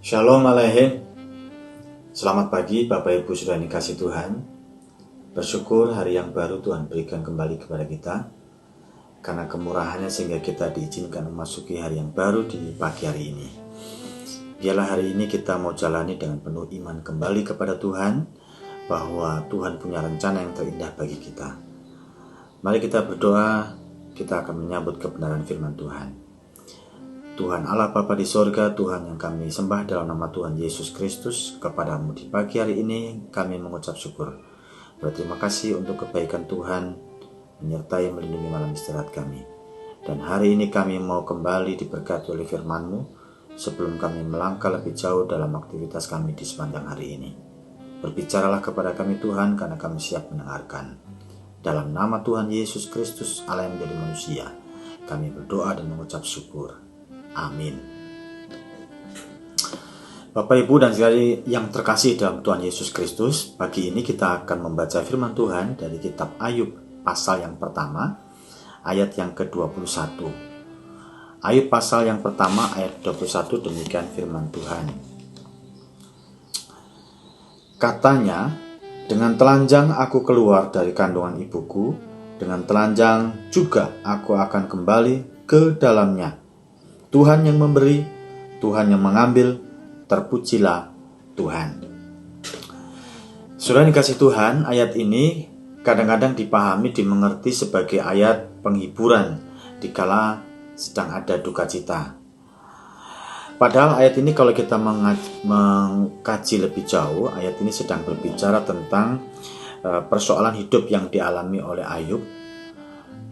Shalom Aleichem. Selamat pagi Bapak Ibu Saudara yang dikasihi Tuhan. Bersyukur hari yang baru Tuhan berikan kembali kepada kita, karena kemurahannya sehingga kita diizinkan memasuki hari yang baru di pagi hari ini. Biarlah hari ini kita mau jalani dengan penuh iman kembali kepada Tuhan, bahwa Tuhan punya rencana yang terindah bagi kita. Mari kita berdoa, kita akan menyambut kebenaran firman Tuhan. Tuhan Allah Bapa di sorga, Tuhan yang kami sembah dalam nama Tuhan Yesus Kristus, kepadamu di pagi hari ini kami mengucap syukur. Berterima kasih untuk kebaikan Tuhan menyertai melindungi malam istirahat kami. Dan hari ini kami mau kembali diberkati oleh firman-Mu sebelum kami melangkah lebih jauh dalam aktivitas kami di sepanjang hari ini. Berbicaralah kepada kami Tuhan, karena kami siap mendengarkan. Dalam nama Tuhan Yesus Kristus, Allah yang menjadi manusia, kami berdoa dan mengucap syukur. Amin. Bapak Ibu dan saudari yang terkasih dalam Tuhan Yesus Kristus, pagi ini kita akan membaca firman Tuhan dari kitab Ayub pasal yang pertama, ayat yang ke-21. Ayub pasal yang pertama ayat 21, demikian firman Tuhan. Katanya, dengan telanjang aku keluar dari kandungan ibuku, dengan telanjang juga aku akan kembali ke dalamnya. Tuhan yang memberi, Tuhan yang mengambil, terpujilah Tuhan. Saudara dikasih Tuhan, ayat ini kadang-kadang dipahami, dimengerti sebagai ayat penghiburan dikala sedang ada duka cita. Padahal ayat ini kalau kita mengkaji lebih jauh, ayat ini sedang berbicara tentang persoalan hidup yang dialami oleh Ayub.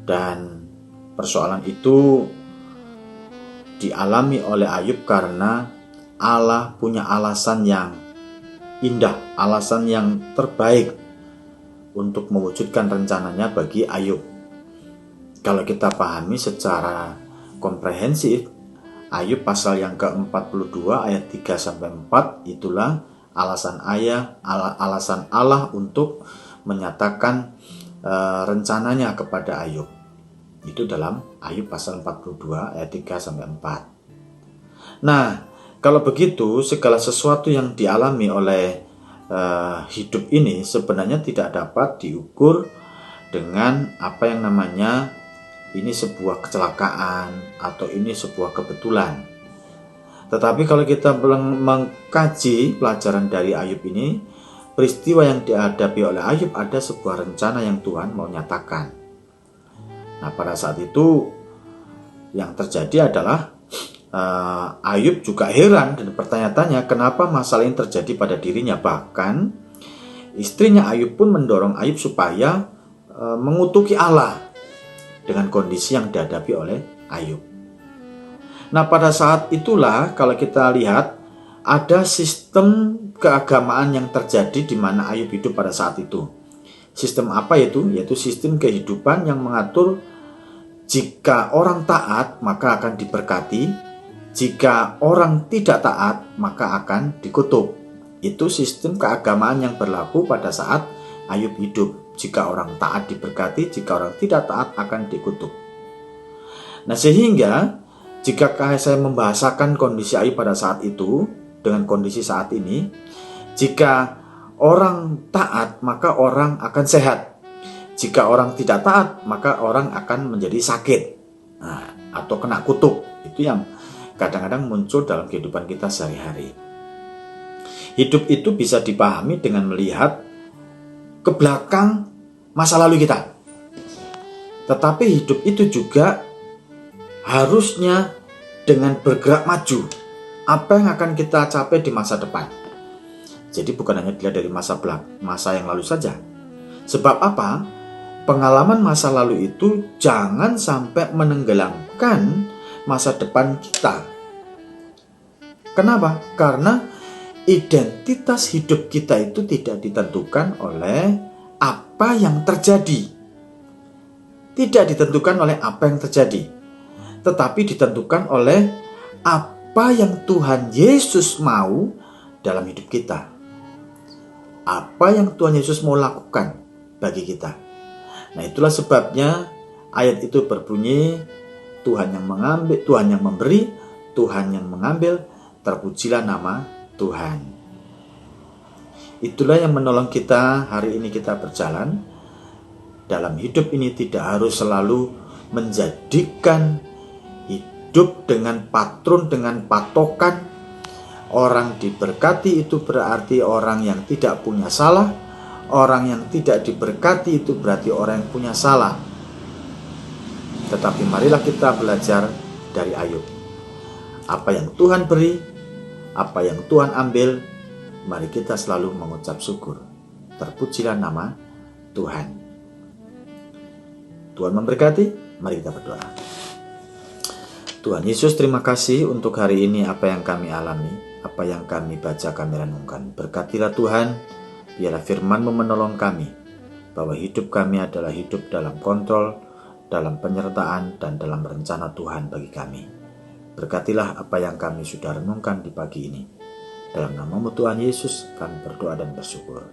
Dan persoalan itu dialami oleh Ayub karena Allah punya alasan yang indah, alasan yang terbaik untuk mewujudkan rencananya bagi Ayub. Kalau kita pahami secara komprehensif, Ayub pasal yang ke-42 ayat 3-4 itulah alasan Allah untuk menyatakan rencananya kepada Ayub. Itu dalam Ayub pasal 42 ayat 3-4. Nah, kalau begitu segala sesuatu yang dialami oleh hidup ini sebenarnya tidak dapat diukur dengan apa yang namanya ini sebuah kecelakaan atau ini sebuah kebetulan. Tetapi kalau kita mengkaji pelajaran dari Ayub ini, peristiwa yang dihadapi oleh Ayub ada sebuah rencana yang Tuhan mau nyatakan. Nah, pada saat itu yang terjadi adalah Ayub juga heran dan bertanya-tanya kenapa masalah ini terjadi pada dirinya. Bahkan istrinya Ayub pun mendorong Ayub supaya mengutuki Allah dengan kondisi yang dihadapi oleh Ayub. Nah, pada saat itulah kalau kita lihat ada sistem keagamaan yang terjadi di mana Ayub hidup pada saat itu. Sistem apa itu? Yaitu sistem kehidupan yang mengatur jika orang taat maka akan diberkati, jika orang tidak taat maka akan dikutuk. Itu sistem keagamaan yang berlaku pada saat Ayub hidup. Jika orang taat diberkati, jika orang tidak taat akan dikutuk. Nah, sehingga jika saya membahasakan kondisi Ayub pada saat itu dengan kondisi saat ini, jika orang taat maka orang akan sehat. Jika orang tidak taat maka orang akan menjadi sakit, atau kena kutuk. Itu yang kadang-kadang muncul dalam kehidupan kita sehari-hari. Hidup itu bisa dipahami dengan melihat ke belakang masa lalu kita. Tetapi hidup itu juga harusnya dengan bergerak maju. Apa yang akan kita capai di masa depan? Jadi bukan hanya dilihat dari masa yang lalu saja. Sebab apa? Pengalaman masa lalu itu jangan sampai menenggelamkan masa depan kita. Kenapa? Karena identitas hidup kita itu tidak ditentukan oleh apa yang terjadi. Tidak ditentukan oleh apa yang terjadi. Tetapi ditentukan oleh apa yang Tuhan Yesus mau dalam hidup kita. Apa yang Tuhan Yesus mau lakukan bagi kita. Nah, itulah sebabnya ayat itu berbunyi, Tuhan yang mengambil, Tuhan yang memberi, Tuhan yang mengambil, Terpujilah nama Tuhan. Itulah yang menolong kita hari ini kita berjalan. Dalam hidup ini tidak harus selalu menjadikan hidup dengan patron, dengan patokan. Orang diberkati itu berarti orang yang tidak punya salah. Orang yang tidak diberkati itu berarti orang yang punya salah. Tetapi marilah kita belajar dari Ayub. Apa yang Tuhan beri, apa yang Tuhan ambil, mari kita selalu mengucap syukur. Terpujilah nama Tuhan. Tuhan memberkati, mari kita berdoa. Tuhan Yesus, terima kasih untuk hari ini apa yang kami alami, apa yang kami baca, kami renungkan. Berkatilah Tuhan, biarlah firman-Mu menolong kami, bahwa hidup kami adalah hidup dalam kontrol, dalam penyertaan, dan dalam rencana Tuhan bagi kami. Berkatilah apa yang kami sudah renungkan di pagi ini. Dalam nama-Mu Tuhan Yesus, kami berdoa dan bersyukur.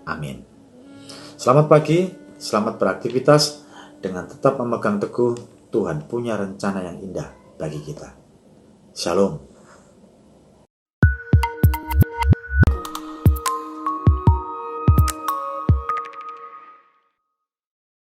Amin. Selamat pagi, selamat beraktivitas dengan tetap memegang teguh Tuhan punya rencana yang indah bagi kita. Shalom.